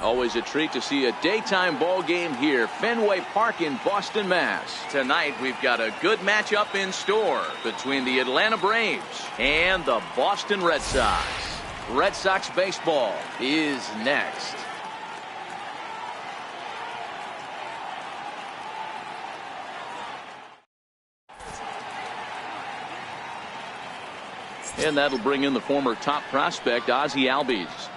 Always a treat to see a daytime ball game here, Fenway Park in Boston, Mass. Tonight we've got a good matchup in store between the Atlanta Braves and the Boston Red Sox. Red Sox baseball is next. And that'll bring in the former top prospect, Ozzie Albies.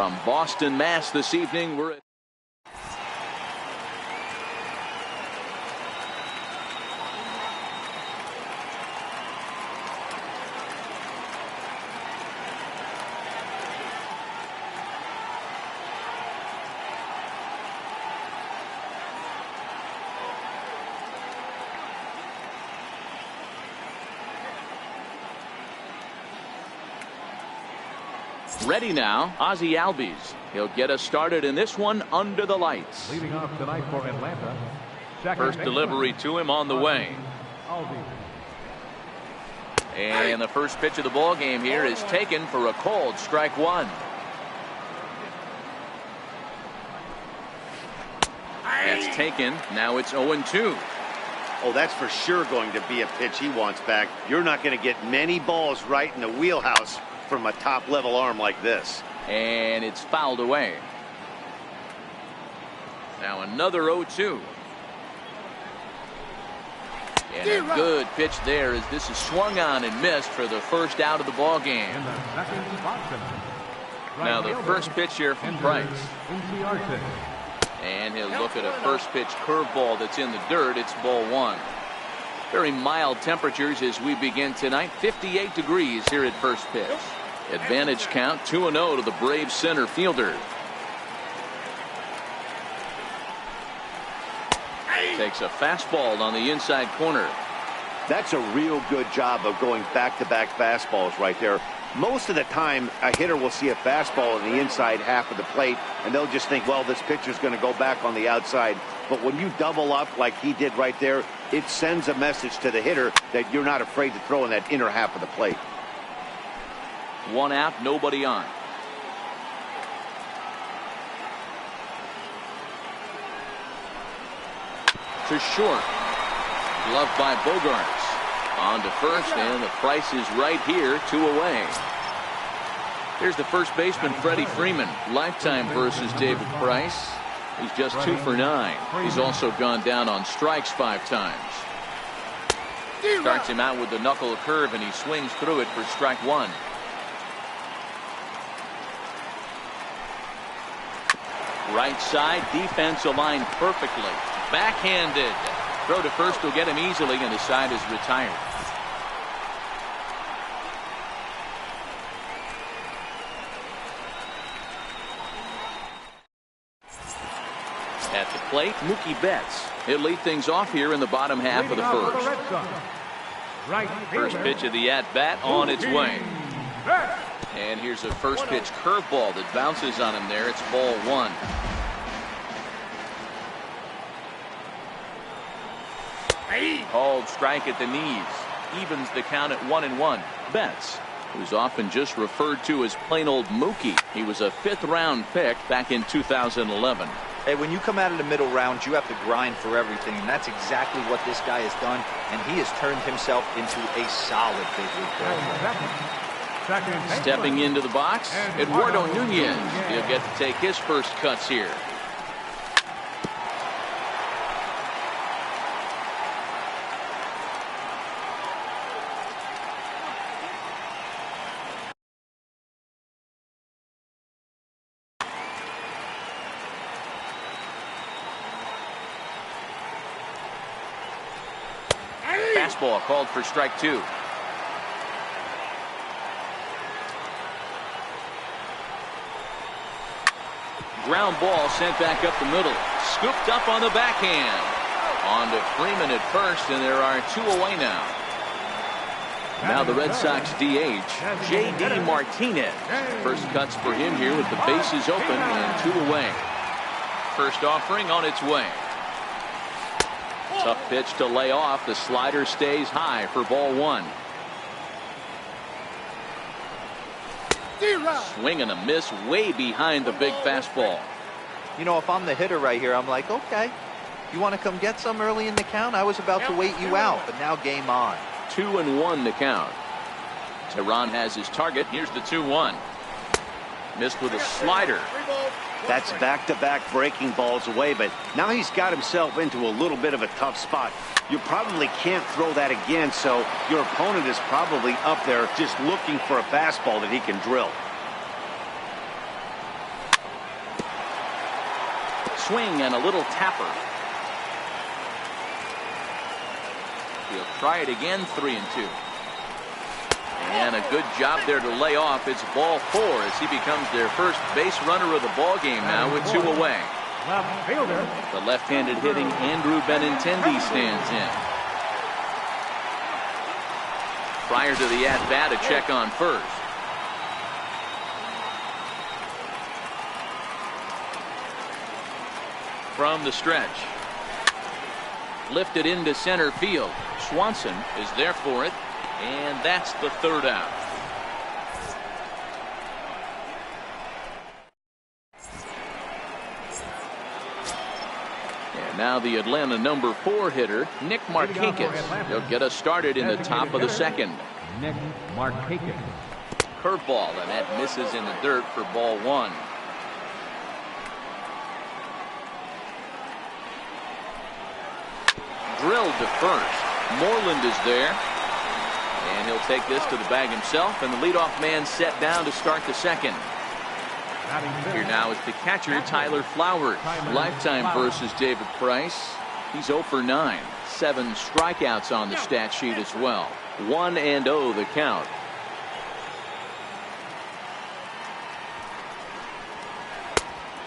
From Boston, Mass. this evening, we're at ready now, Ozzie Albies. He'll get us started in this one under the lights. Leading off tonight for Atlanta. First delivery to him on the way. And the first pitch of the ball game here is taken for a called strike one. That's taken. Now it's 0-2. Oh, that's for sure going to be a pitch he wants back. You're not going to get many balls right in the wheelhouse from a top-level arm like this. And it's fouled away. Now another 0-2. And a good pitch there as this is swung on and missed for the first out of the ball game. Now the first pitch here from Price. And he'll look at a first pitch curveball that's in the dirt. It's ball one. Very mild temperatures as we begin tonight. 58 degrees here at first pitch. Advantage count 2-0 to the Braves center fielder. Takes a fastball on the inside corner. That's a real good job of going back-to-back fastballs right there. Most of the time, a hitter will see a fastball in the inside half of the plate, and they'll just think, well, this pitcher's going to go back on the outside. But when you double up like he did right there, it sends a message to the hitter that you're not afraid to throw in that inner half of the plate. One out, nobody on. To short. Gloved by Bogarts. On to first, and the Price is right here, 2 away. Here's the first baseman, Freddie Freeman. Lifetime versus David Price. He's just 2 for 9. He's also gone down on strikes 5 times. Starts him out with the knuckle curve, and he swings through it for strike one. Right side, defense aligned perfectly. Backhanded. Throw to first will get him easily, and the side is retired. At the plate, Mookie Betts. He'll lead things off here in the bottom half of the first. First pitch of the at-bat on its way. And here's a first pitch curveball that bounces on him there. It's ball one. Called strike at the knees. Evens the count at 1-1. Betts, who's often just referred to as plain old Mookie. He was a 5th round pick back in 2011. Hey, when you come out of the middle rounds, you have to grind for everything, and that's exactly what this guy has done, and he has turned himself into a solid big league player. Stepping into the box, Eduardo Nunez. He'll get to take his first cuts here. Fastball called for strike two. Ground ball sent back up the middle. Scooped up on the backhand. On to Freeman at first, and there are 2 away now. Now the Red Sox DH, J.D. Martinez. First cuts for him here with the bases open and 2 away. First offering on its way. Tough pitch to lay off. The slider stays high for ball one. Swing and a miss way behind the big fastball. You know, if I'm the hitter right here, I'm like, okay, you want to come get some early in the count? I was about to wait you out, but now game on. 2-1 the count. Tehran has his target. Here's the 2-1. Missed with a slider. That's back-to-back breaking balls away, but now he's got himself into a little bit of a tough spot. You probably can't throw that again, so your opponent is probably up there just looking for a fastball that he can drill. swing and a little tapper. He'll try it again, 3-2. And a good job there to lay off. It's ball 4 as he becomes their first base runner of the ball game now with 2 away. Left fielder. The left-handed hitting Andrew Benintendi stands in. Prior to the at-bat, a check on first. From the stretch. Lifted into center field. Swanson is there for it, and that's the 3rd out. And now the Atlanta number 4 hitter, Nick Markakis. He'll get us started in the top of the 2nd. Nick Markakis. Curveball, and that misses in the dirt for ball 1. Drilled to first. Moreland is there, and he'll take this to the bag himself, and the leadoff man set down to start the 2nd. Here now is the catcher, Tyler Flowers. Lifetime versus David Price. He's 0 for 9. 7 strikeouts on the stat sheet as well. 1-0 the count.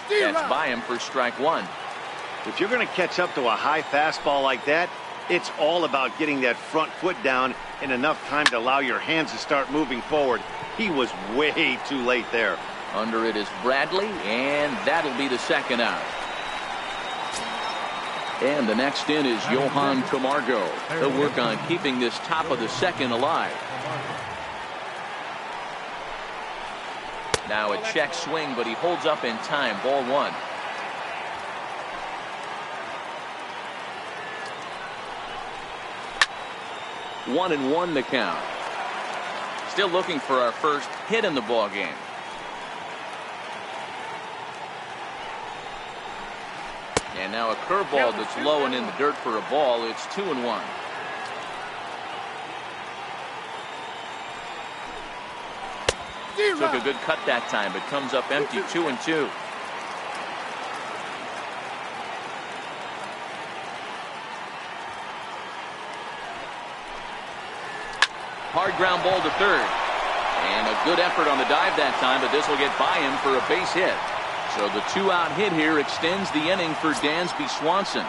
That's by him for strike 1. If you're going to catch up to a high fastball like that, it's all about getting that front foot down in enough time to allow your hands to start moving forward. He was way too late there. Under it is Bradley, and that'll be the 2nd out. And the next in is Johan Camargo. He'll work on keeping this top of the 2nd alive. Now a check swing, but he holds up in time. Ball 1. One and 1 the count. Still looking for our first hit in the ball game. And now a curveball that's low and in the dirt for a ball. It's 2-1. Took a good cut that time, but comes up empty. 2-2. Hard ground ball to third. And a good effort on the dive that time, but this will get by him for a base hit. So the 2-out hit here extends the inning for Dansby Swanson.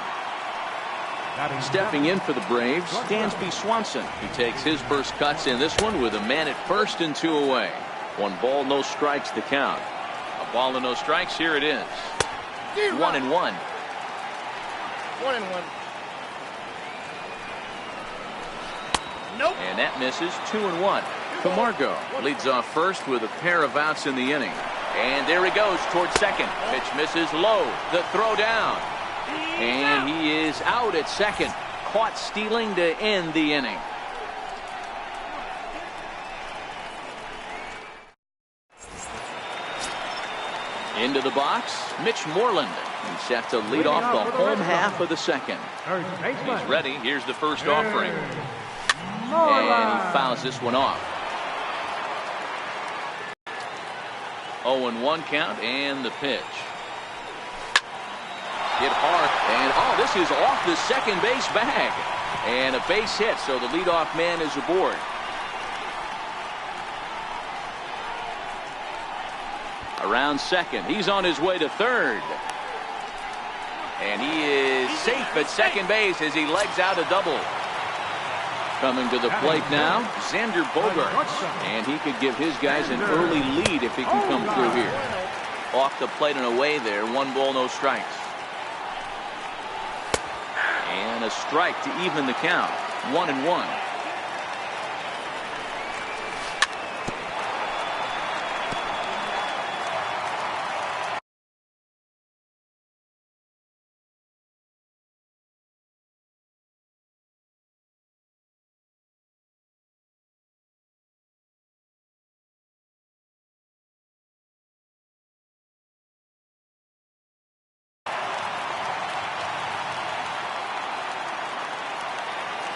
Stepping in for the Braves, Dansby Swanson. He takes his first cuts in this one with a man at first and 2 away. 1 ball, no strikes the count. A ball and no strikes. Here it is. 1-1. 1-1. Nope. And that misses. 2-1. Camargo leads off first with a pair of outs in the inning. And there he goes towards second. Pitch misses low. The throw down. And he is out at second. Caught stealing to end the inning. Into the box, Mitch Moreland. He's set to lead off the home half of the 2nd. He's ready. Here's the first offering. And he fouls this one off. 0-1 count, and the pitch. Hit hard, and this is off the second base bag. And a base hit, so the leadoff man is aboard. Around second, he's on his way to third. And he is safe at second base as he legs out a double. Coming to the plate now, Xander Bogaerts. And he could give his guys an early lead if he can come through here. Off the plate and away there, 1 ball, no strikes. And a strike to even the count. 1-1.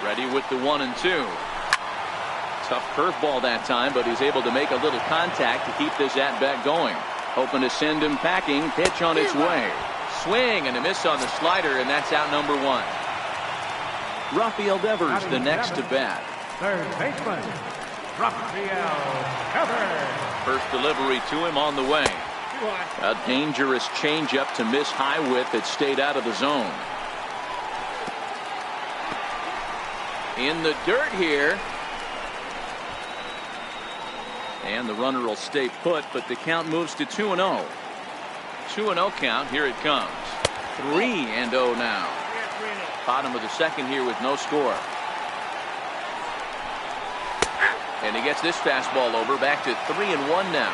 Ready with the 1-2. Tough curveball that time, but he's able to make a little contact to keep this at-bat going. Hoping to send him packing. Pitch on its way. Swing and a miss on the slider, and that's out number one. Rafael Devers, the next to bat. Third baseman, Rafael Devers. First delivery to him on the way. A dangerous changeup to miss high with that stayed out of the zone. In the dirt here. And the runner will stay put, but the count moves to 2-0. 2-0 count. Here it comes. 3-0 now. Bottom of the second here with no score. And he gets this fastball over. Back to 3-1 now.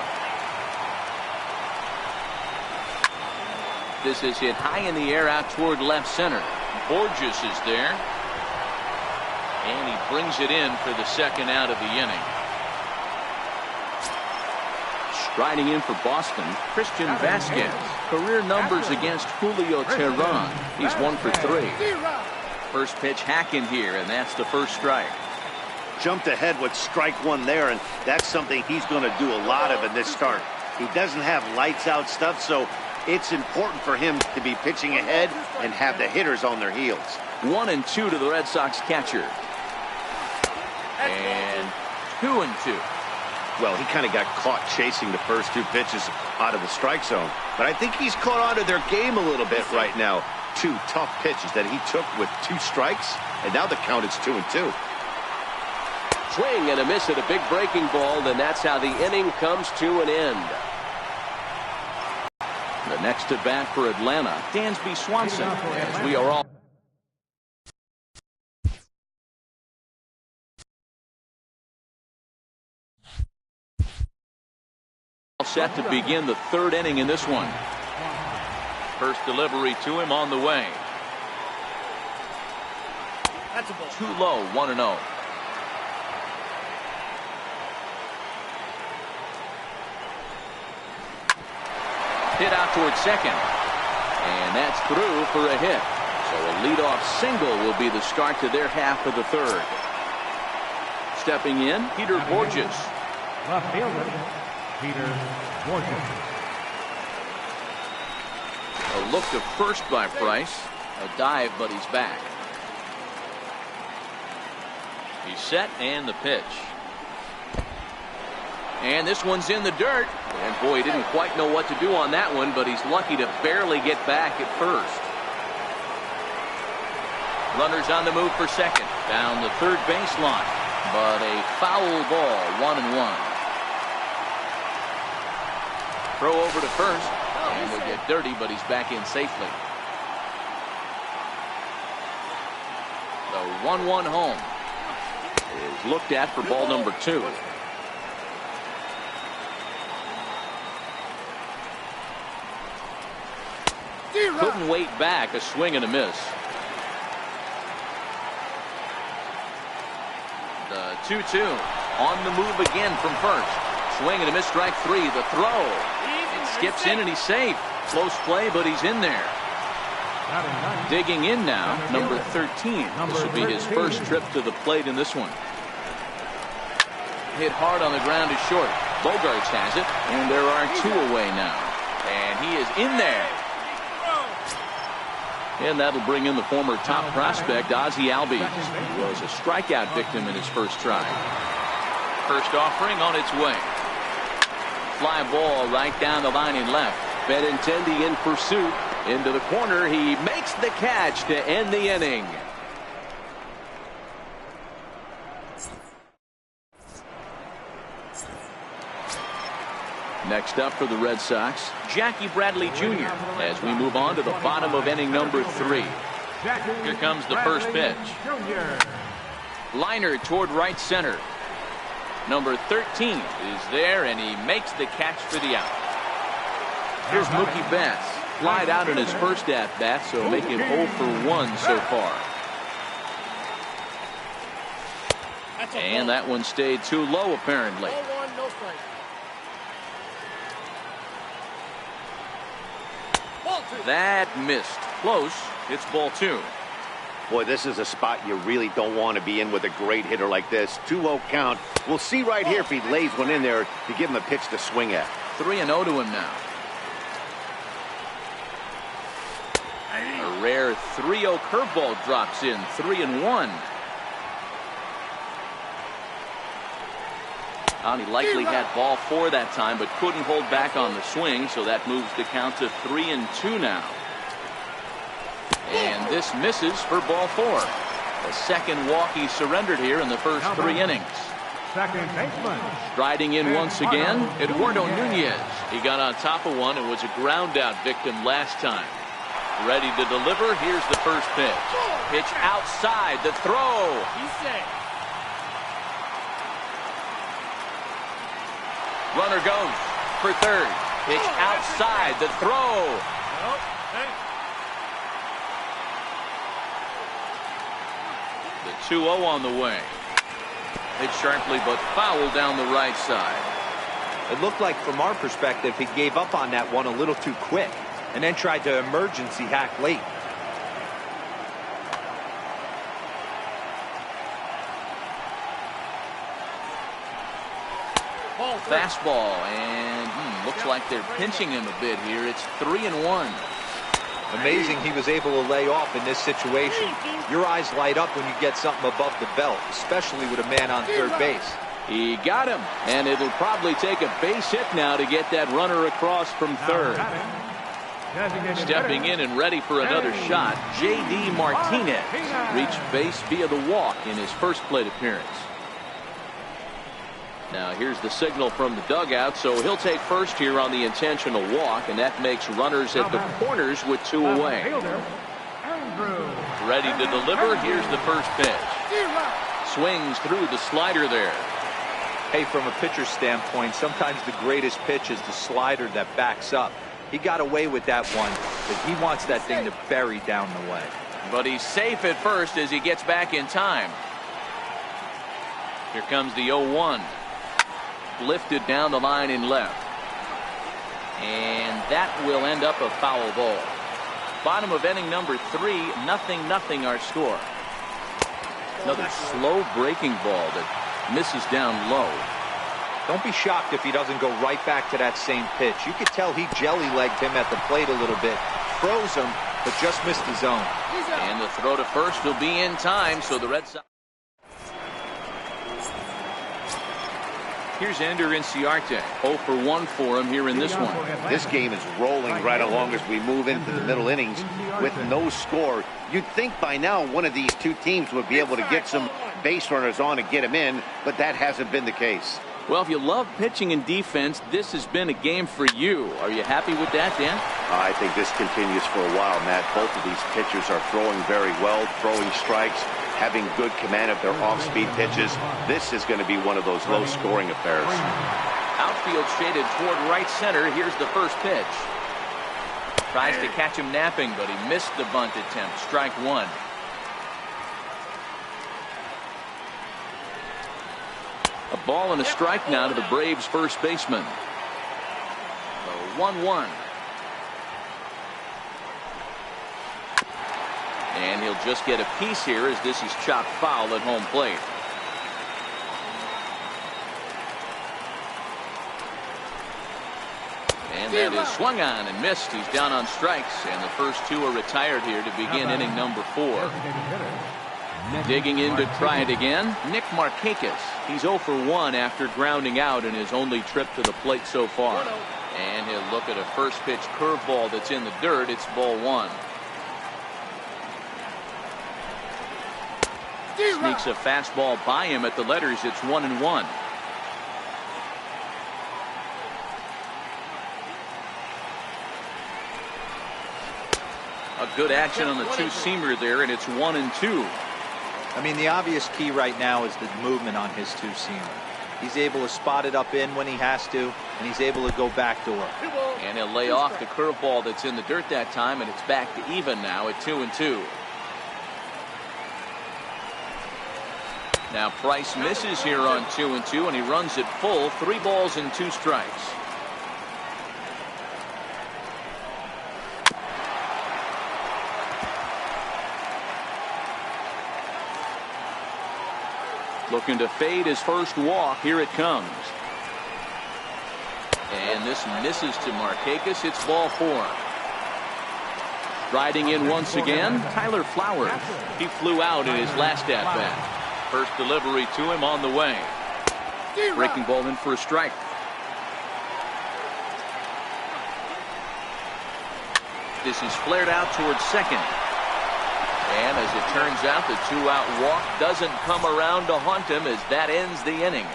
This is hit high in the air out toward left center. Borges is there. And he brings it in for the second out of the inning. Striding in for Boston, Christian Vasquez. Career numbers against Julio Teheran. He's 1 for 3. First pitch hacking here, and that's the first strike. Jumped ahead with strike one there, and that's something he's going to do a lot of in this start. He doesn't have lights out stuff, so it's important for him to be pitching ahead and have the hitters on their heels. 1-2 to the Red Sox catcher. And 2-2. Well, he kind of got caught chasing the first two pitches out of the strike zone. But I think he's caught on to their game a little bit right now. Two tough pitches that he took with 2 strikes, and now the count is 2-2. Swing and a miss at a big breaking ball, and that's how the inning comes to an end. The next to bat for Atlanta, Dansby Swanson, as we are all set to begin the third inning in this one. First delivery to him on the way. That's a ball. Too low, 1-0. Hit out towards second. And that's through for a hit. So a leadoff single will be the start to their half of the third. Stepping in, Peter Borges. Left fielder, Peter Borges. A look to first by Price. A dive, but he's back. He's set, and the pitch. And this one's in the dirt. And boy, he didn't quite know what to do on that one, but he's lucky to barely get back at first. Runners on the move for second. Down the third baseline. But a foul ball, 1-1. Throw over to first. And he'll get dirty, but he's back in safely. The 1-1 home is looked at for ball number 2. Couldn't wait back. A swing and a miss. The 2-2 on the move again from first. Swing and a miss, strike 3. The throw. It skips in and he's safe. Close play, but he's in there. Digging in now, number 13. This will be his first trip to the plate in this one. Hit hard on the ground is short. Bogarts has it, and there are 2 away now. And he is in there. And that'll bring in the former top prospect, Ozzie Albies, who was a strikeout victim in his first try. First offering on its way. Fly ball right down the line in left. Benintendi in pursuit. Into the corner. He makes the catch to end the inning. Next up for the Red Sox, Jackie Bradley Jr. as we move on to the bottom of inning number 3. Here comes the first pitch. Liner toward right center. Number 13 is there, and he makes the catch for the out. Here's Mookie Betts. Flied out in his first at-bat, so make it 0 for 1 so far. And that one stayed too low, apparently. That missed. Close. It's ball 2. Boy, this is a spot you really don't want to be in with a great hitter like this. 2-0 count. We'll see right here if he lays one in there to give him a pitch to swing at. 3-0 to him now. A rare 3-0 curveball drops in, 3-1. And he likely had ball 4 that time, but couldn't hold back on the swing, so that moves the count to 3-2 now. And this misses for ball 4. The second walk he surrendered here in the first 3 innings. Second baseman. Striding in once again, Eduardo Nunez. He got on top of one and was a ground out victim last time. Ready to deliver. Here's the first pitch. Pitch outside, the throw. He's set. Runner goes for third. Pitch outside, the throw. The 2-0 on the way. Hit sharply but foul down the right side. It looked like from our perspective he gave up on that one a little too quick and then tried to emergency hack late. Fastball, and looks like they're pinching him a bit here. It's 3-1. Amazing he was able to lay off in this situation. Your eyes light up when you get something above the belt, especially with a man on third base. He got him, and it'll probably take a base hit now to get that runner across from third. Stepping in and ready for another shot, J.D. Martinez reached base via the walk in his first plate appearance. Now here's the signal from the dugout, so he'll take first here on the intentional walk, and that makes runners at the corners with 2 away. Ready to deliver. Here's the first pitch. Swings through the slider there. Hey, from a pitcher's standpoint, sometimes the greatest pitch is the slider that backs up. He got away with that one, but he wants that thing to bury down the way. But he's safe at first as he gets back in time. Here comes the 0-1. Lifted down the line in left. And that will end up a foul ball. Bottom of inning number 3, 0-0 our score. Another slow breaking ball that misses down low. Don't be shocked if he doesn't go right back to that same pitch. You could tell he jelly-legged him at the plate a little bit. Froze him, but just missed the zone. And the throw to first will be in time, so the Red Sox. Here's Ender Inciarte. 0 for 1 for him here in this one. This game is rolling right along as we move into the middle innings with no score. You'd think by now one of these two teams would be able to get some base runners on and get them in, but that hasn't been the case. Well, if you love pitching and defense, this has been a game for you. Are you happy with that, Dan? I think this continues for a while, Matt. Both of these pitchers are throwing very well, throwing strikes, having good command of their off-speed pitches. This is going to be one of those low-scoring affairs. Outfield shaded toward right center. Here's the first pitch. Tries to catch him napping, but he missed the bunt attempt. Strike 1. A ball and a strike now to the Braves' first baseman. The 1-1. And he'll just get a piece here as this is chopped foul at home plate. And that is swung on and missed. He's down on strikes, and the first 2 are retired here to begin inning number 4. Digging in to try it again, Nick Markakis. He's 0 for 1 after grounding out in his only trip to the plate so far. And he'll look at a first pitch curveball that's in the dirt. It's ball 1. Sneaks a fastball by him at the letters. It's 1-1. A good action on the two-seamer there, and it's 1-2. I mean, the obvious key right now is the movement on his two-seamer. He's able to spot it up in when he has to, and he's able to go backdoor. And he'll lay off the curveball that's in the dirt that time, and it's back to even now at 2-2. Now Price misses here on 2-2, and he runs it full. 3 balls and 2 strikes. Looking to fade his first walk. Here it comes. And this misses to Markakis. It's ball 4. Riding in once again, Tyler Flowers. He flew out in his last at-bat. First delivery to him on the way. Breaking ball in for a strike. This is flared out towards second. And as it turns out, the two-out walk doesn't come around to haunt him as that ends the inning.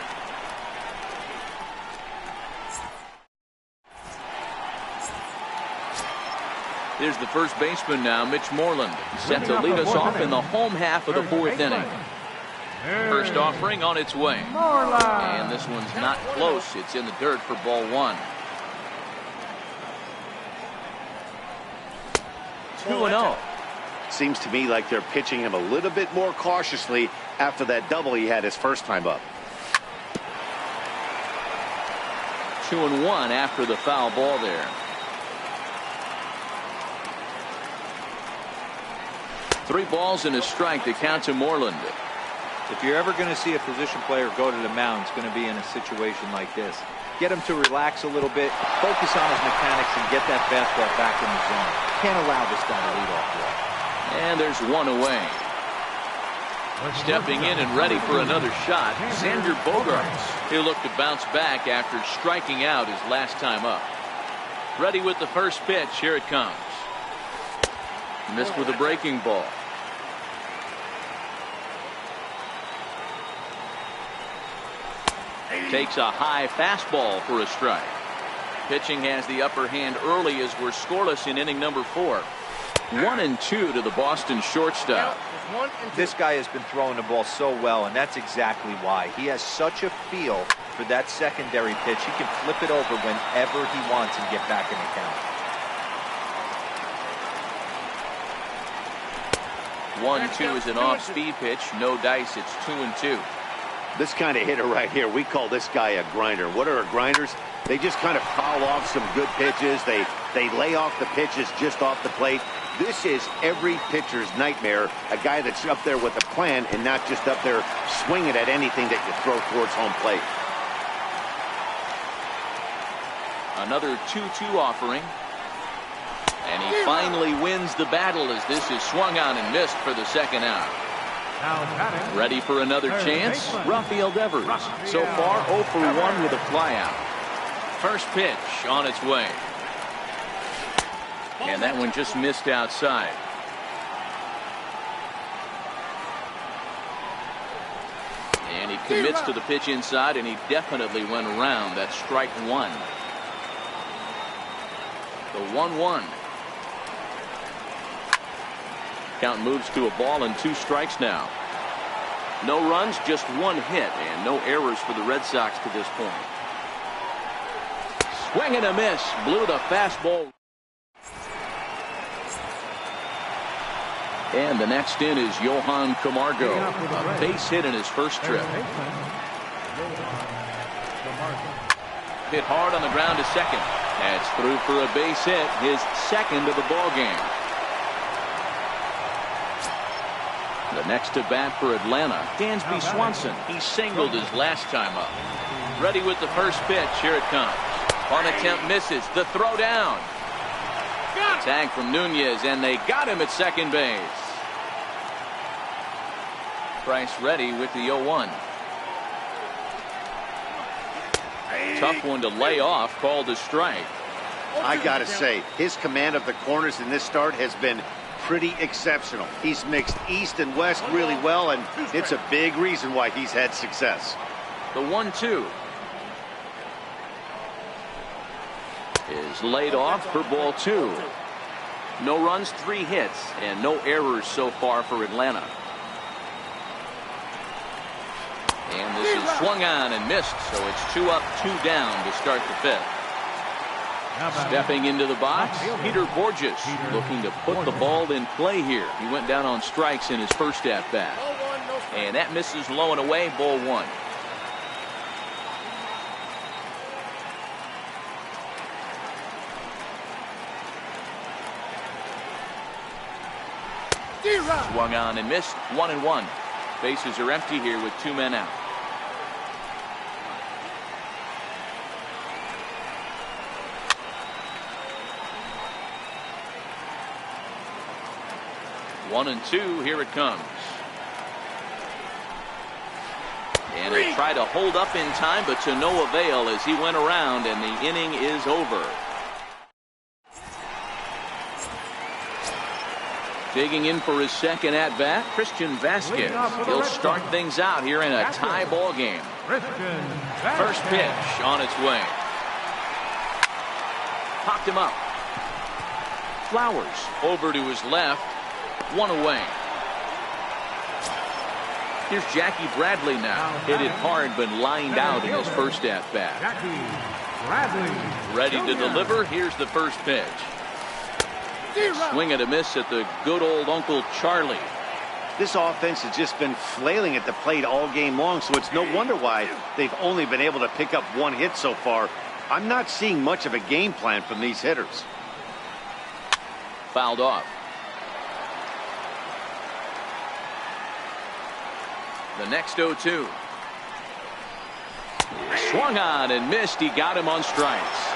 Here's the first baseman now, Mitch Moreland, set to lead us off in the home half of the fourth inning. First offering on its way. And this one's not close. It's in the dirt for ball one. 2-0. Seems to me like they're pitching him a little bit more cautiously after that double he had his first time up. 2-1 after the foul ball there. 3 balls and a strike to count to Moreland. If you're ever going to see a position player go to the mound, it's going to be in a situation like this. Get him to relax a little bit, focus on his mechanics, and get that fastball back in the zone. Can't allow this guy to lead off walk. And there's one away. Stepping in and ready for another shot, Xander Bogaerts. He'll look to bounce back after striking out his last time up. Ready with the first pitch. Here it comes. Missed with a breaking ball. Takes a high fastball for a strike. Pitching has the upper hand early as we're scoreless in inning number 4. 1-2 to the Boston shortstop. This guy has been throwing the ball so well, and that's exactly why. He has such a feel for that secondary pitch. He can flip it over whenever he wants and get back in the count. 1-2 is an off-speed pitch. No dice. It's 2-2. This kind of hitter right here, we call this guy a grinder. What are grinders? They just kind of foul off some good pitches. They lay off the pitches just off the plate. This is every pitcher's nightmare, a guy that's up there with a plan and not just up there swinging at anything that you throw towards home plate. Another 2-2 offering. And he finally wins the battle as this is swung on and missed for the second out. Ready for another chance, Rafael Devers. So far 0 for 1 with a flyout. First pitch on its way. And that one just missed outside. And he commits to the pitch inside, and he definitely went around. That's strike one. The 1-1. Count moves to a ball and 2 strikes now. No runs, just 1 hit, and no errors for the Red Sox to this point. Swing and a miss. Blew the fastball. And the next in is Johan Camargo. A base hit in his first trip. Hit hard on the ground to second. That's through for a base hit, his second of the ball game. The next to bat for Atlanta, Dansby Swanson. He singled his last time up. Ready with the first pitch. Here it comes. On attempt misses. The throw down. Tag from Nunez, and they got him at second base. Price ready with the 0-1. Tough one to lay off, called a strike. I gotta say, his command of the corners in this start has been pretty exceptional. He's mixed east and west really well, and it's a big reason why he's had success. The 1-2 is laid off for ball 2. No runs, 3 hits, and no errors so far for Atlanta. And this is swung on and missed, so it's 2 up, 2 down to start the 5th. Stepping into the box, Peter Borges, looking to put the ball in play here. He went down on strikes in his first at-bat. And that misses low and away, ball 1. Swung on and missed, 1-1. Bases are empty here with 2 men out. 1-2, here it comes. And he'll try to hold up in time, but to no avail as he went around, and the inning is over. Digging in for his second at-bat, Christian Vasquez. He'll start things out here in a tie ball game. First pitch on its way. Popped him up. Flowers over to his left. One away. Here's Jackie Bradley now. Hit it hard but lined out in his first at-bat. Ready to deliver. Here's the first pitch. Swing and a miss at the good old Uncle Charlie. This offense has just been flailing at the plate all game long, so it's no wonder why they've only been able to pick up one hit so far. I'm not seeing much of a game plan from these hitters. Fouled off. The next 0-2. Swung on and missed. He got him on strikes.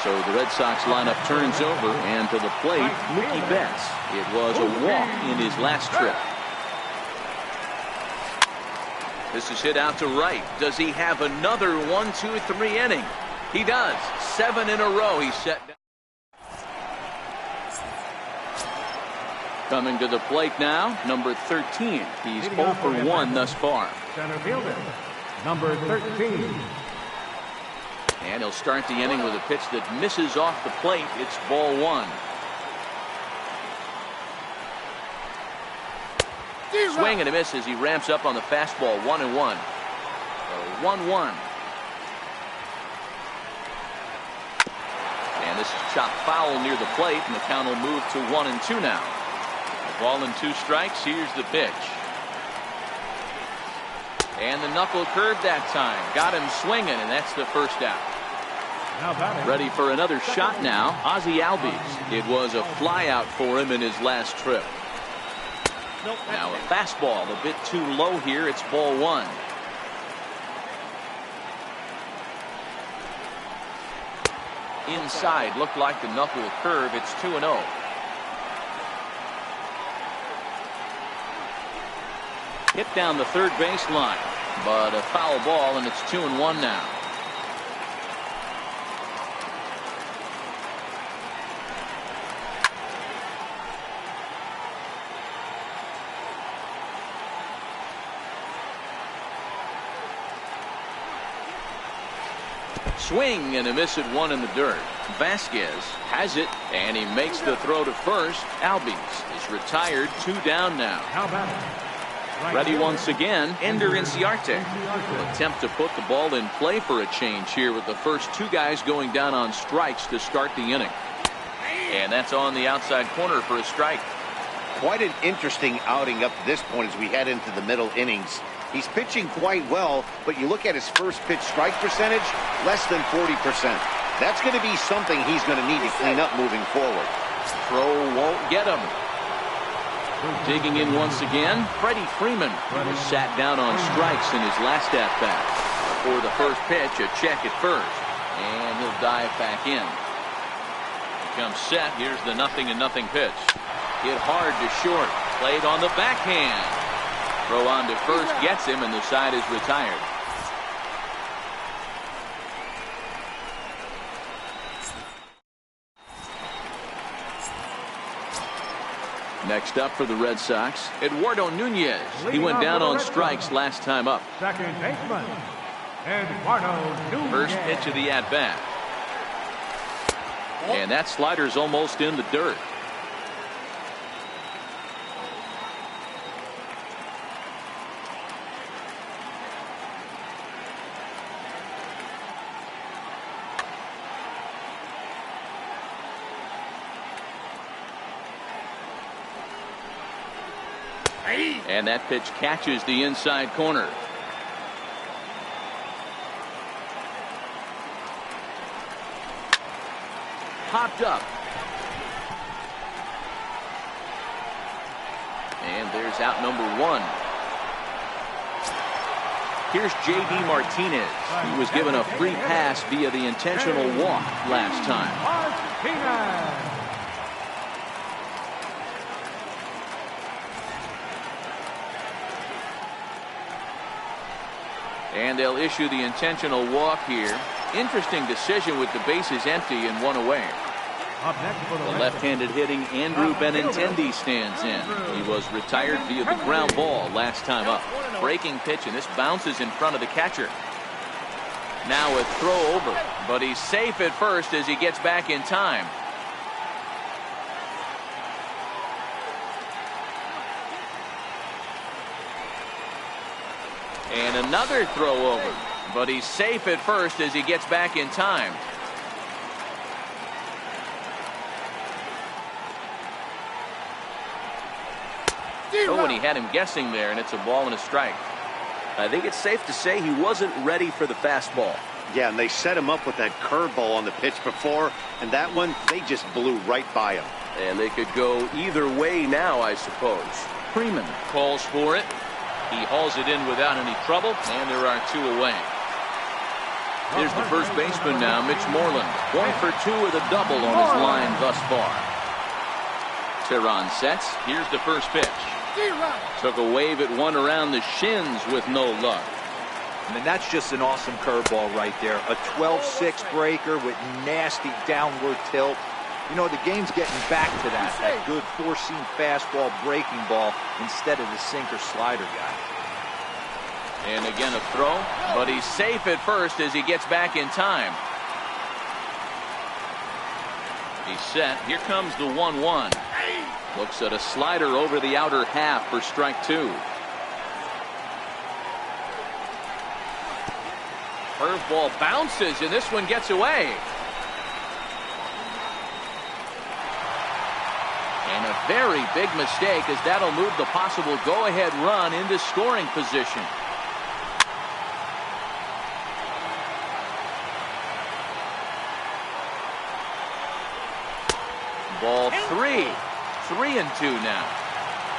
So the Red Sox lineup turns over, and to the plate, Mookie Betts. It was a walk in his last trip. This is hit out to right. Does he have another 1-2-3 inning? He does. 7 in a row he's set down. Coming to the plate now, number 13. He's 0 for 1 thus far. Center fielder, number 13. And he'll start the inning with a pitch that misses off the plate. It's ball 1. Swing and a miss as he ramps up on the fastball. 1-1. 1-1. And this is chopped foul near the plate, and the count will move to 1-2 now. A ball and 2 strikes. Here's the pitch. And the knuckle curve that time. Got him swinging, and that's the first out. Ready for another shot now. Ozzie Albies. It was a fly out for him in his last trip. Now a fastball a bit too low here. It's ball 1. Inside looked like the knuckle curve. It's 2-0. Hit down the third baseline, but a foul ball, and it's 2-1 now. Swing and a miss at 1 in the dirt. Vasquez has it, and he makes the throw to first. Albies is retired. 2 down now. Ready once again, Ender Inciarte will attempt to put the ball in play for a change here with the first 2 guys going down on strikes to start the inning. And that's on the outside corner for a strike. Quite an interesting outing up to this point as we head into the middle innings. He's pitching quite well, but you look at his first pitch strike percentage, less than 40%. That's going to be something he's going to need to clean up moving forward. Throw won't get him. Digging in once again, Freddie Freeman was sat down on strikes in his last at-bat. For the first pitch, a check at first, and he'll dive back in. Comes set. Here's the 0-0 pitch. Hit hard to short. Played on the backhand. Throw on to first gets him, and the side is retired. Next up for the Red Sox, Eduardo Nunez. He went down on strikes last time up. Second baseman, Eduardo Nunez. First pitch of the at-bat. And that slider's almost in the dirt. And that pitch catches the inside corner. Popped up. And there's out number 1. Here's J.D. Martinez. He was given a free pass via the intentional walk last time. And they'll issue the intentional walk here. Interesting decision with the bases empty and one away. Up next for The left-handed hitting Andrew Benintendi stands in. He was retired via the ground ball last time up. Breaking pitch, and this bounces in front of the catcher. Now a throw over, but he's safe at first as he gets back in time. And another throw over, but he's safe at first as he gets back in time. Oh, and he had him guessing there, and it's a ball and a strike. I think it's safe to say he wasn't ready for the fastball. Yeah, and they set him up with that curveball on the pitch before, and that one, they just blew right by him. And they could go either way now, I suppose. Freeman calls for it. He hauls it in without any trouble, and there are two away. Here's the first baseman now, Mitch Moreland. 1 for 2 with a double on his line thus far. Tehran sets. Here's the first pitch. Took a wave at one around the shins with no luck. I mean, that's just an awesome curveball right there. A 12-6 breaker with nasty downward tilt. You know, the game's getting back to that good four-seam fastball breaking ball instead of the sinker slider guy. And again a throw, but he's safe at first as he gets back in time. He's set. Here comes the 1-1. Looks at a slider over the outer half for strike two. Curveball bounces, and this one gets away. And a very big mistake, as that'll move the possible go-ahead run into scoring position. Ball 3. 3-2 now.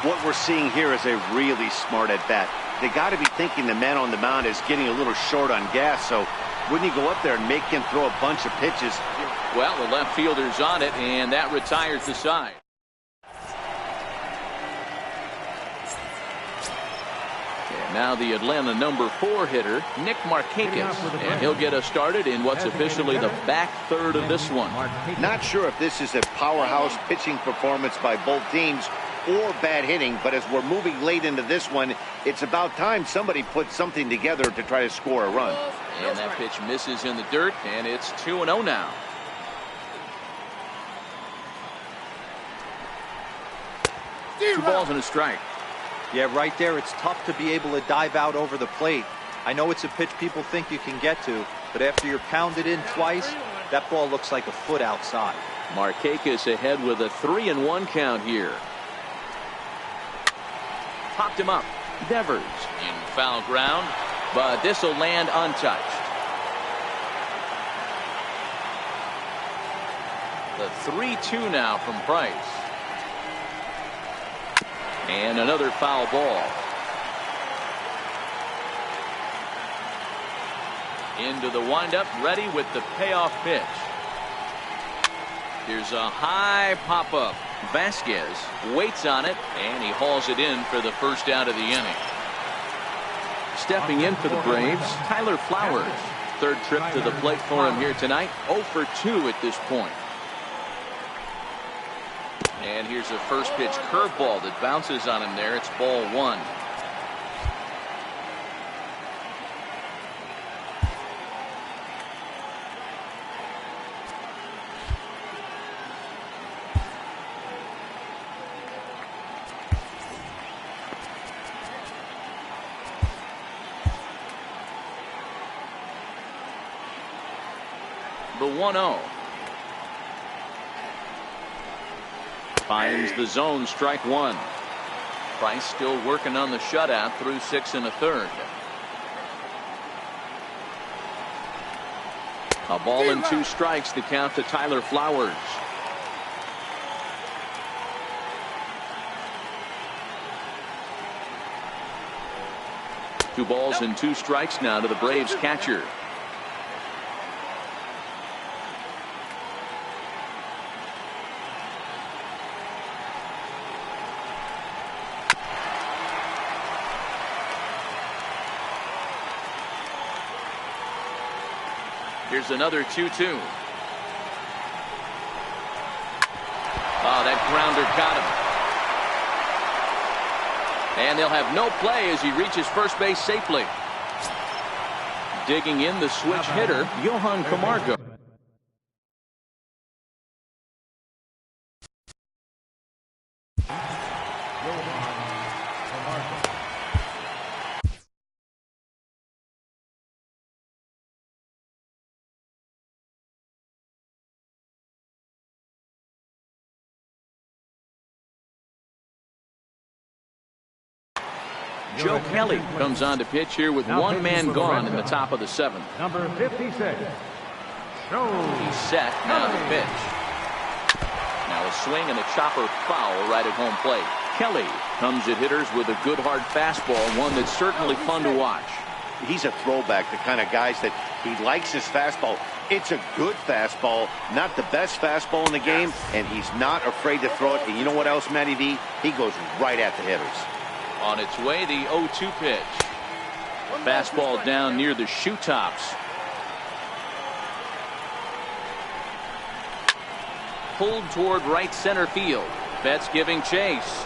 What we're seeing here is a really smart at bat. They got to be thinking the man on the mound is getting a little short on gas, so wouldn't you go up there and make him throw a bunch of pitches? Well, the left fielder's on it, and that retires the side. And now the Atlanta number 4 hitter, Nick Markakis, and he'll get us started in what's officially the back third of this one. Not sure if this is a powerhouse pitching performance by both teams or bad hitting, but as we're moving late into this one, it's about time somebody put something together to try to score a run. And that pitch misses in the dirt, and it's 2-0 now. Two balls and a strike. Yeah, right there, it's tough to be able to dive out over the plate. I know it's a pitch people think you can get to, but after you're pounded in twice, that ball looks like a foot outside. Markakis ahead with a 3-1 count here. Popped him up. Devers in foul ground, but this will land untouched. The 3-2 now from Price. And another foul ball. Into the windup, ready with the payoff pitch. Here's a high pop-up. Vasquez waits on it, and he hauls it in for the first out of the inning. Stepping in for the Braves, Tyler Flowers. Third trip to the plate for him here tonight. 0 for 2 at this point. And here's a first pitch curveball that bounces on him there. It's ball 1. The 1-0. Finds the zone, strike one. Price still working on the shutout through 6 1/3. A ball and 2 strikes to count to Tyler Flowers. Two balls and 2 strikes now to the Braves catcher. Here's another 2-2. Oh, that grounder got him. And they'll have no play as he reaches first base safely. Digging in, the switch hitter, Johan Camargo. Joe Kelly comes on to pitch here with one man gone in the top of the 7th. Number 56. He's set. Now the pitch. Now a swing and a chopper foul right at home plate. Kelly comes at hitters with a good hard fastball, one that's certainly fun to watch. He's a throwback, the kind of guys that he likes his fastball. It's a good fastball, not the best fastball in the game, and he's not afraid to throw it. And you know what else, Matty V? He goes right at the hitters. On its way, the 0-2 pitch. Fastball down near the shoe tops. Pulled toward right center field. Betts giving chase.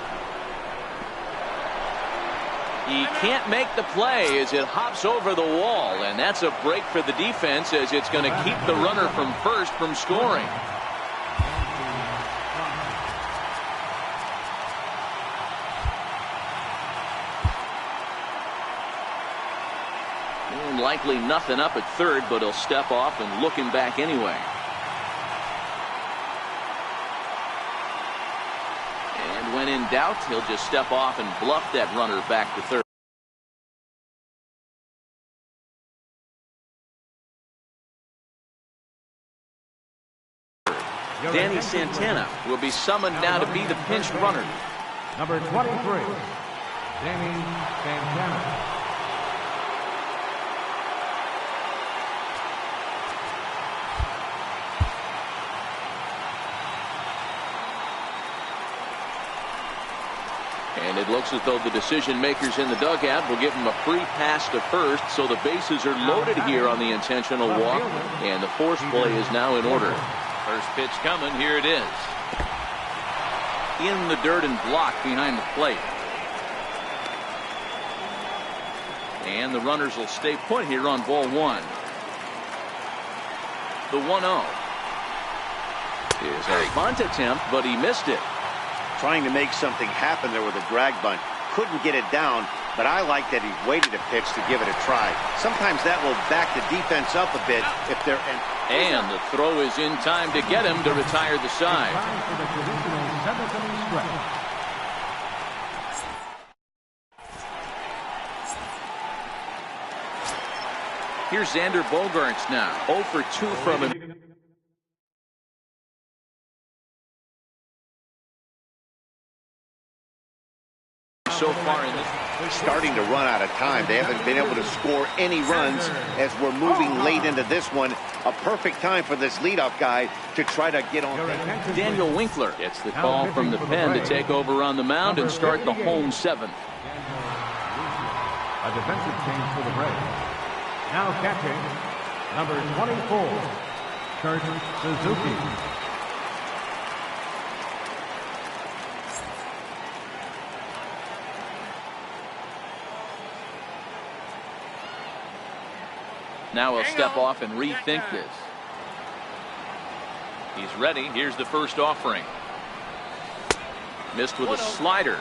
He can't make the play as it hops over the wall, and that's a break for the defense as it's going to keep the runner from first from scoring. Likely nothing up at third, but he'll step off and look him back anyway. And when in doubt, he'll just step off and bluff that runner back to third. Danny Santana will be summoned now to be the pinch runner. Number 23, Danny Santana. And it looks as though the decision makers in the dugout will give him a free pass to first, so the bases are loaded here on the intentional walk, and the force play is now in order. First pitch coming, here it is. In the dirt and blocked behind the plate. And the runners will stay put here on ball 1. The 1-0 is a bunt attempt, but he missed it. Trying to make something happen there with a drag bunt. Couldn't get it down, but I like that he waited a pitch to give it a try. Sometimes that will back the defense up a bit if they're... And the throw is in time to get him to retire the side. Here's Xander Bogaerts now. 0 for 2 from him. So far in this, starting to run out of time. They haven't been able to score any runs as we're moving late into this one. A perfect time for this leadoff guy to try to get on. Daniel Winkler gets the call from the pen to take over on the mound and start the home 7th. A defensive change for the Braves. Now catching, number 24, Kurt Suzuki. Now he'll step off and rethink this. He's ready. Here's the first offering. Missed with a slider.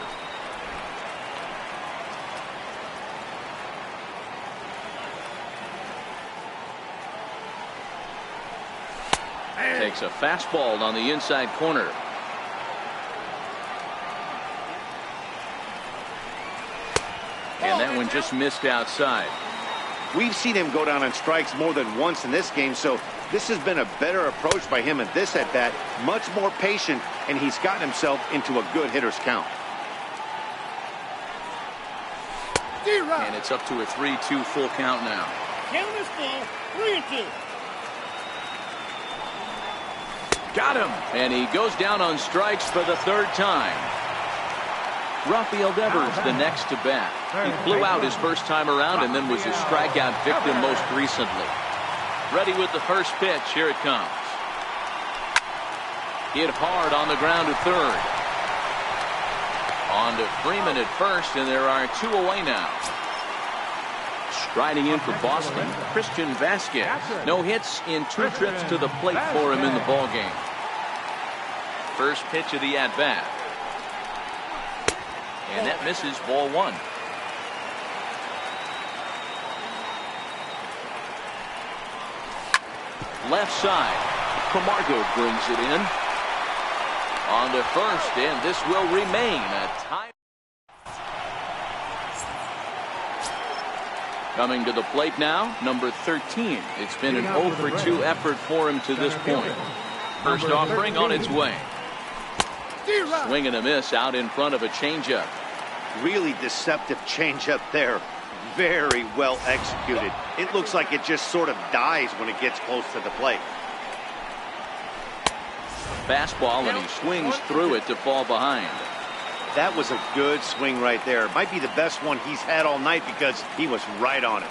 Takes a fastball on the inside corner. And that one just missed outside. We've seen him go down on strikes more than once in this game, so this has been a better approach by him at this at-bat. Much more patient, and he's gotten himself into a good hitter's count. And it's up to a 3-2 full count now. Count is full, 3-2. Got him. And he goes down on strikes for the 3rd time. Rafael Devers the next to bat. He flew out his first time around and then was a strikeout victim most recently. Ready with the first pitch. Here it comes. Hit hard on the ground to third. On to Freeman at first, and there are 2 away now. Striding in for Boston, Christian Vasquez. No hits in 2 trips to the plate for him in the ballgame. First pitch of the at-bat. And that misses, ball 1. Left side. Camargo brings it in. On to first, and this will remain a tie. Coming to the plate now, number 13. It's been an 0 for 2 effort for him to this point. First offering on its way. Swing and a miss out in front of a changeup. Really deceptive changeup there. Very well executed. It looks like it just sort of dies when it gets close to the plate. Fastball, and he swings through it to fall behind. That was a good swing right there. Might be the best one he's had all night because he was right on it.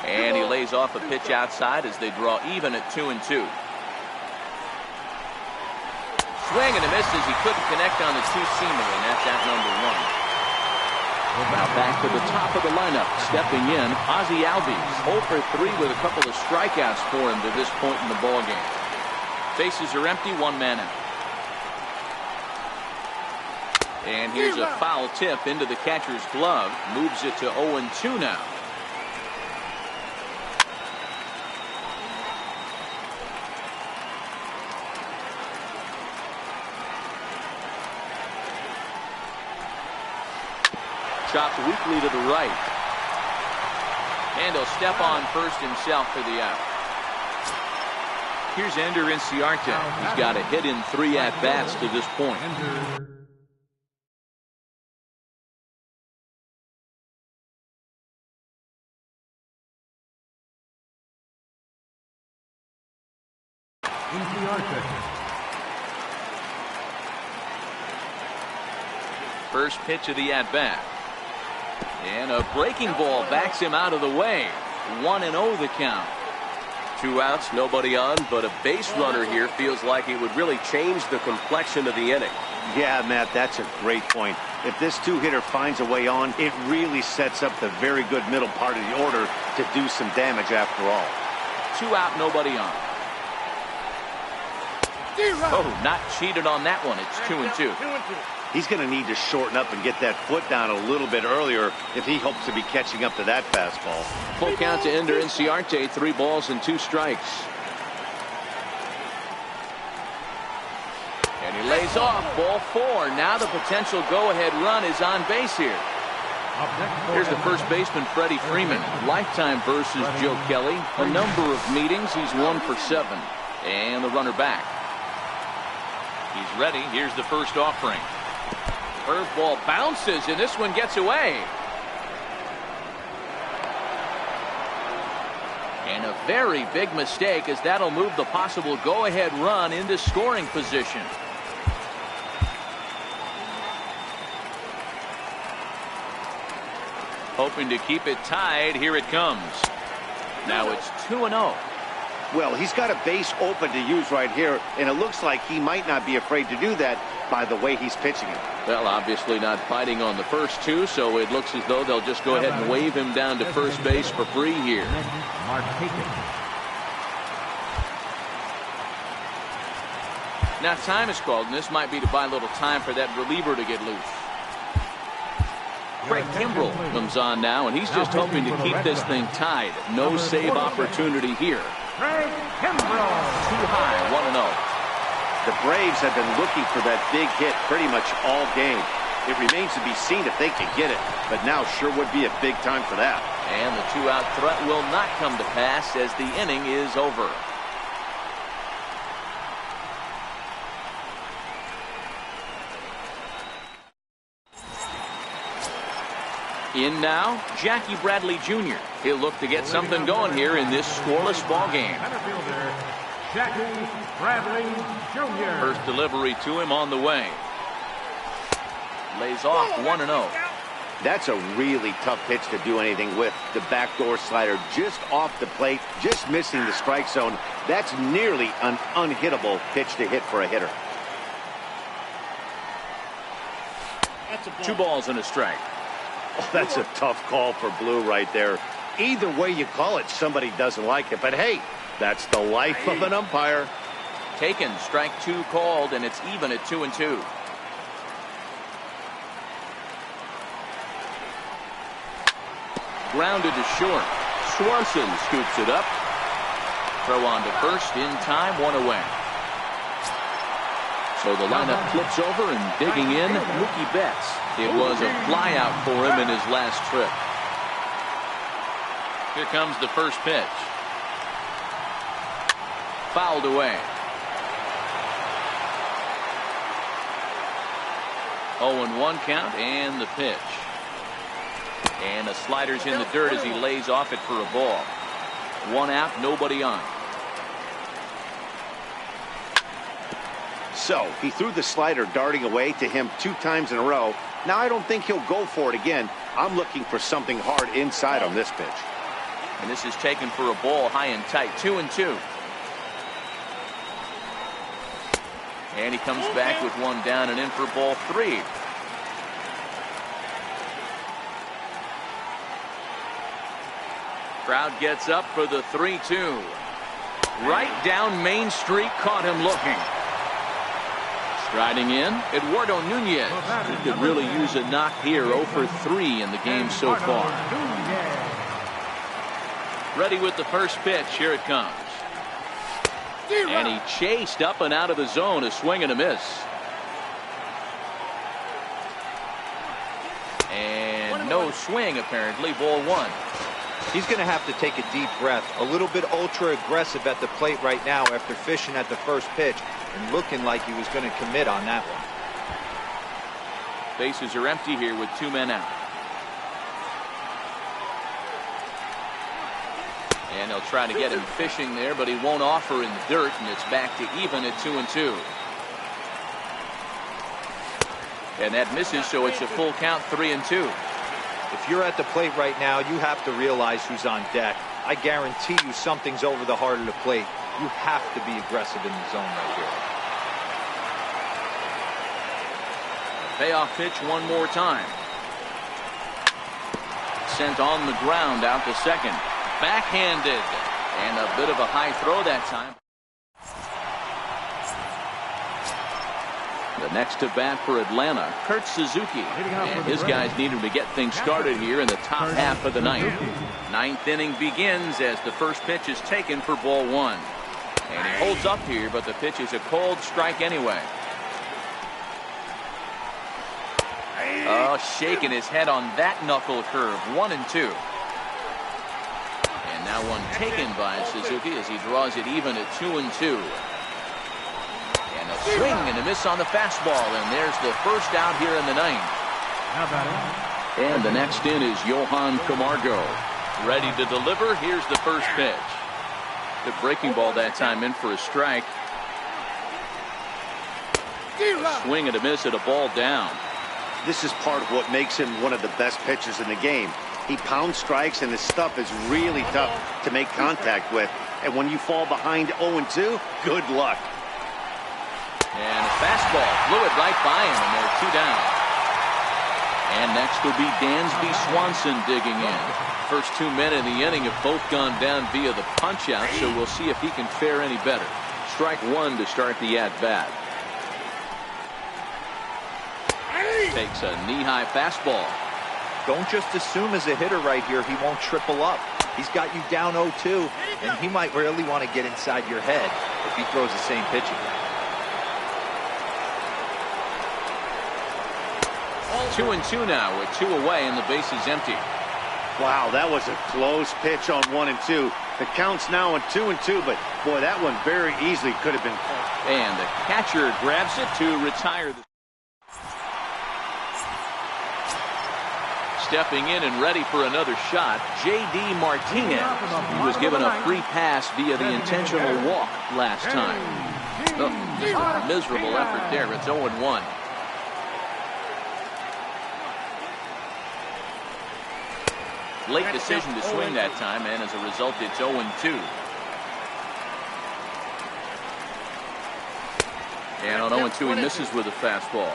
And he lays off a pitch outside as they draw even at 2-2. Swing and a miss as he couldn't connect on the two-seamer, and that's at number 1. Now back to the top of the lineup. Stepping in, Ozzie Albies. 0 for 3 with a couple of strikeouts for him to this point in the ballgame. Bases are empty, 1 man out. And here's a foul tip into the catcher's glove. Moves it to 0-2 now. Chopped weakly to the right. And he'll step on first himself for the out. Here's Ender Inciarte. He's got a hit in 3 at-bats to this point. First pitch of the at-bat. And a breaking ball backs him out of the way. 1-0 the count. 2 outs, nobody on, but a base runner here feels like it would really change the complexion of the inning. Yeah, Matt, that's a great point. If this 2-hitter finds a way on, it really sets up the very good middle part of the order to do some damage after all. 2 out, nobody on. Oh, not cheated on that one. It's 2-2. He's going to need to shorten up and get that foot down a little bit earlier if he hopes to be catching up to that fastball. Full count to Ender Inciarte, 3 balls and 2 strikes. And he lays off, ball 4. Now the potential go-ahead run is on base here. Here's the first baseman, Freddie Freeman. Lifetime versus Joe Kelly. A number of meetings. He's 1 for 7. And the runner back. He's ready. Here's the first offering. Curveball bounces, and this one gets away. And a very big mistake, as that'll move the possible go-ahead run into scoring position. Hoping to keep it tied. Here it comes. Now it's 2-0. Well, he's got a base open to use right here, and it looks like he might not be afraid to do that by the way he's pitching it. Well, obviously not fighting on the first 2, so it looks as though they'll just go ahead and wave him down to first base for free here. Now time is called, and this might be to buy a little time for that reliever to get loose. Craig Kimbrell comes on now, and he's just hoping to keep this thing tied. No save opportunity here. Craig Kimbrell. Too high, 1-0. The Braves have been looking for that big hit pretty much all game. It remains to be seen if they can get it, but now sure would be a big time for that. And the 2-out threat will not come to pass as the inning is over. In now, Jackie Bradley Jr. He'll look to get something going here in this scoreless ball game. Jackie Bradley Jr. First delivery to him on the way. Lays off 1-0. That's a really tough pitch to do anything with. The backdoor slider just off the plate, just missing the strike zone. That's nearly an unhittable pitch to hit for a hitter. That's a ball. 2 balls and a strike. Oh, that's a tough call for Blue right there. Either way you call it, somebody doesn't like it. But hey, that's the life of an umpire. Taken, strike 2 called, and it's even at 2-2. Grounded to short. Swanson scoops it up. Throw on to first in time, 1 away. So the lineup flips over and digging in, Mookie Betts. It was a flyout for him in his last trip. Here comes the first pitch. Fouled away. 0-1 count and the pitch. And the slider's in the dirt as he lays off it for a ball. 1 out, nobody on. So he threw the slider darting away to him 2 times in a row. Now I don't think he'll go for it again. I'm looking for something hard inside on this pitch. And this is taken for a ball high and tight. 2-2. And he comes back with 1 down and in for ball 3. Crowd gets up for the 3-2. Right down Main Street, caught him looking. Striding in, Eduardo Nunez. He could really use a knock here. 0 for 3 in the game so far. Ready with the first pitch. Here it comes. And he chased up and out of the zone. A swing and a miss. And no swing apparently. Ball 1. He's going to have to take a deep breath. A little bit ultra aggressive at the plate right now after fishing at the first pitch and looking like he was going to commit on that one. Bases are empty here with 2 men out. And they'll try to get him fishing there, but he won't offer in the dirt, and it's back to even at 2-2. And that misses, so it's a full count, 3-2. If you're at the plate right now, you have to realize who's on deck. I guarantee you something's over the heart of the plate. You have to be aggressive in the zone right here. Payoff pitch 1 more time. Sent on the ground out to second. Backhanded. And a bit of a high throw that time. The next to bat for Atlanta, Kurt Suzuki. And his guys need him to get things started here in the top half of the ninth. 9th inning begins as the first pitch is taken for ball 1. And he holds up here, but the pitch is a cold strike anyway. Oh, shaking his head on that knuckle curve. 1-2. And now one taken by Suzuki as he draws it even at 2-2. And a swing and a miss on the fastball, and there's the first out here in the 9th. And the next in is Johan Camargo. Ready to deliver. Here's the first pitch. The breaking ball that time in for a strike. A swing and a miss at a ball down. This is part of what makes him one of the best pitchers in the game. He pounds strikes, and his stuff is really tough to make contact with. And when you fall behind 0-2, good luck. And a fastball flew it right by him, and they're 2 down. And next will be Dansby Swanson digging in. First 2 men in the inning have both gone down via the punch-out, so we'll see if he can fare any better. Strike 1 to start the at-bat. Takes a knee-high fastball. Don't just assume as a hitter right here he won't triple up. He's got you down 0-2, and he might really want to get inside your head if he throws the same pitch again. 2-2 now with 2 away and the base is empty. Wow, that was a close pitch on 1-2. The count's now on 2-2, but boy, that one very easily could have been caught. And the catcher grabs it to retire. Stepping in and ready for another shot, J.D. Martinez. He was given a free pass via the intentional walk last time. Oh, just a miserable effort there. It's 0-1. Late decision to swing that time, and as a result, it's 0-2. And on 0-2, he misses with a fastball.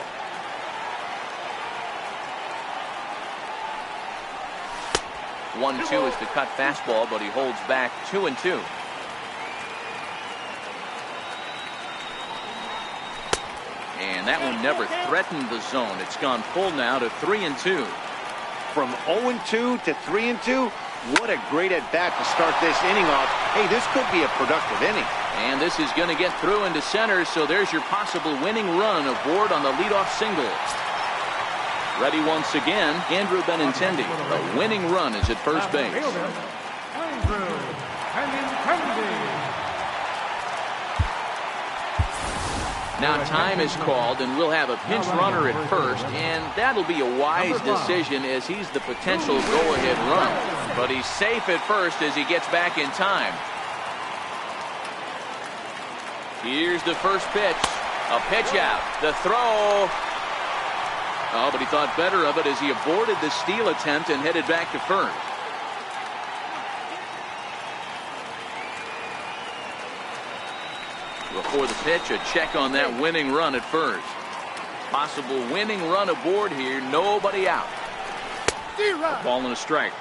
1-2 is the cut fastball, but he holds back 2-2. And that one never threatened the zone. It's gone full now to 3-2. From 0-2 to 3-2, what a great at-bat to start this inning off. Hey, this could be a productive inning. And this is going to get through into center, so there's your possible winning run aboard on the leadoff single. Ready once again, Andrew Benintendi. The winning run is at first base. Andrew Benintendi. Now time is called, and we'll have a pinch runner at first, and that'll be a wise decision as he's the potential go-ahead run. But he's safe at first as he gets back in time. Here's the first pitch. A pitch out. The throw. Oh, but he thought better of it as he aborted the steal attempt and headed back to first. Before the pitch, a check on that winning run at first. Possible winning run aboard here. Nobody out. A ball and a strike.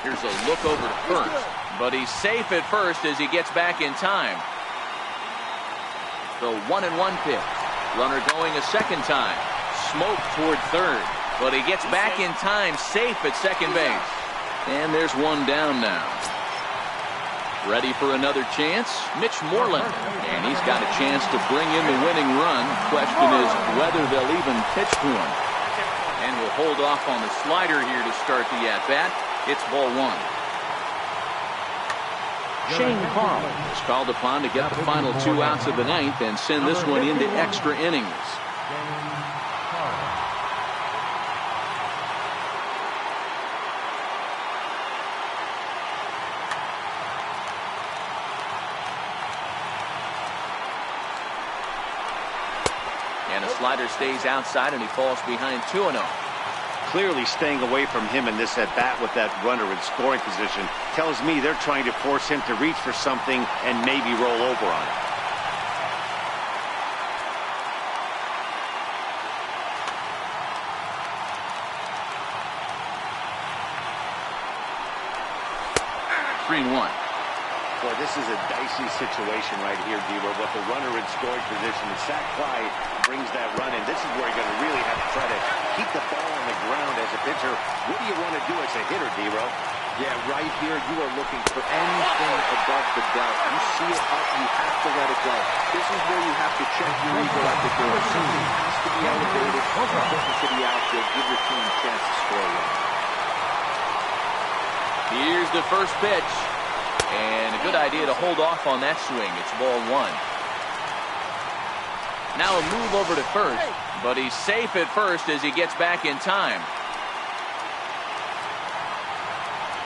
Here's a look over to first, but he's safe at first as he gets back in time. The 1-1 pitch. Runner going a second time. Smoke toward third, but he gets back in time, safe at second base. And there's one down now. Ready for another chance? Mitch Moreland. And he's got a chance to bring in the winning run. Question is whether they'll even pitch to him. And we'll hold off on the slider here to start the at-bat. It's ball one. Shane Carl is called upon to get the final 2 outs of the ninth and send this one into extra innings. And a slider stays outside, and he falls behind 2-0. Clearly staying away from him in this at-bat with that runner in scoring position tells me they're trying to force him to reach for something and maybe roll over on it. (3-1). Boy, this is a dicey situation right here, D-Row, with the runner in scoring position. The sac fly brings that run in. This is where you're going to really have to try to keep the ball on the ground as a pitcher. What do you want to do as a hitter, D-Row? Yeah, right here, you are looking for anything above the belt. You see it up, you have to let it go. This is where you have to check your ego at the door. Something has to be elevated, push it to the outfield, give your team a chance to score a run. Here's the first pitch. And a good idea to hold off on that swing. It's ball one. Now a move over to first, but he's safe at first as he gets back in time.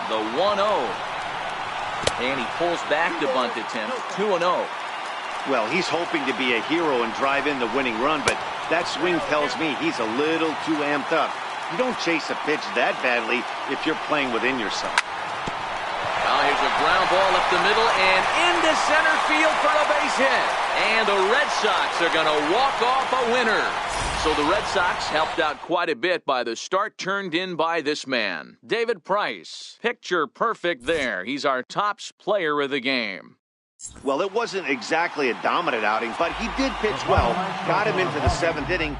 The 1-0. And he pulls back the bunt attempt. 2-0. Well, he's hoping to be a hero and drive in the winning run, but that swing tells me he's a little too amped up. You don't chase a pitch that badly if you're playing within yourself. Well, here's a ground ball up the middle and into center field for a base hit. And the Red Sox are going to walk off a winner. So the Red Sox helped out quite a bit by the start turned in by this man, David Price. Picture perfect there. He's our tops player of the game. Well, it wasn't exactly a dominant outing, but he did pitch well, got him into the 7th inning,